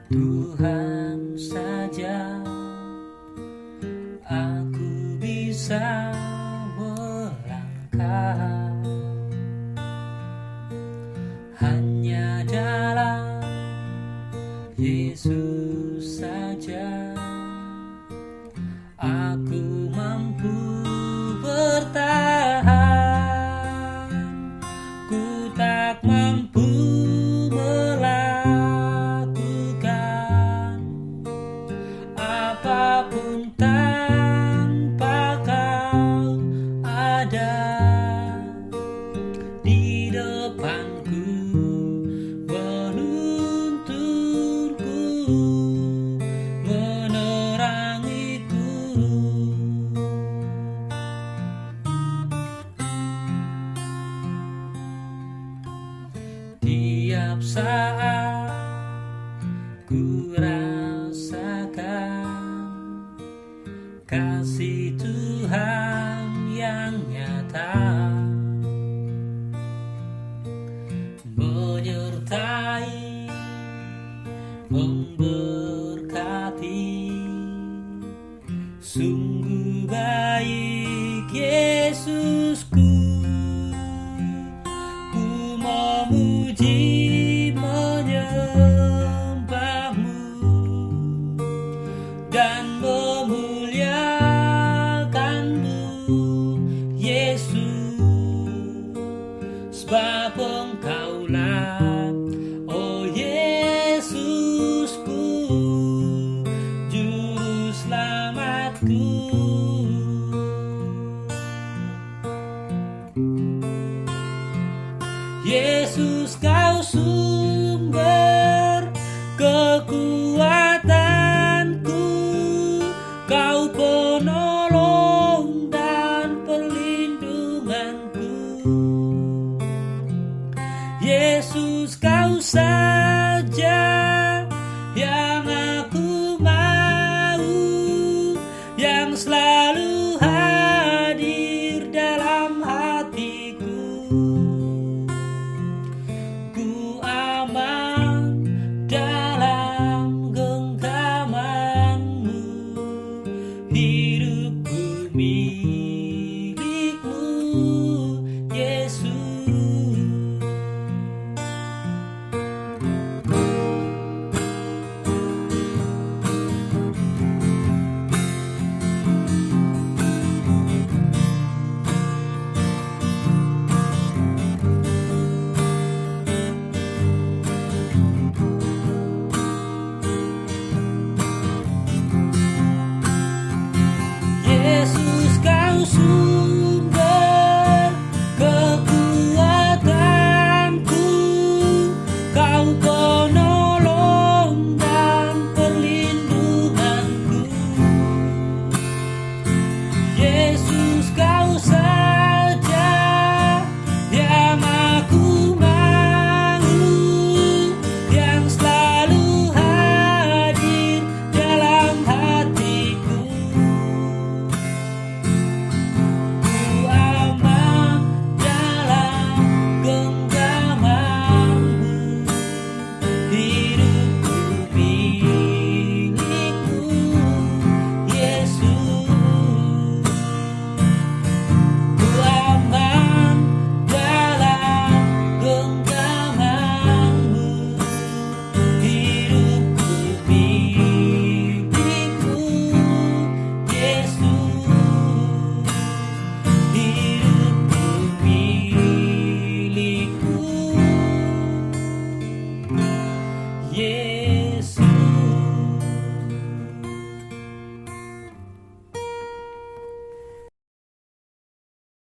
Tuhan saja aku bisa melangkah, hanya dalam Yesus saja aku mampu bertahan. Ku tak mampu melakukan apapun tanpa Kau ada di depanku, menuntunku, menerangiku. Tiap saat ku rasakan kasih Tuhan yang nyata, menyertai, memberkati. Sungguh baik Yesusku, ku memuji menyembahmu dan memuliakanmu Yesus, sebab Engkaulah, oh Yesusku, juru selamatku. Yesus, Kau sumber kekuatanku, Kau penolong dan perlindunganku. Yesus, Kau saja yang aku mau, yang selalu hadir dalam hatiku. Ku aman dalam genggaman-Mu, hidupku milik-Mu, Yesus. Yesus, Kau sumber kekuatanku, Kau penolong dan perlindunganku. Yesus, Kau saja yang aku mau, yang selalu hadir dalam hatiku. Yeah.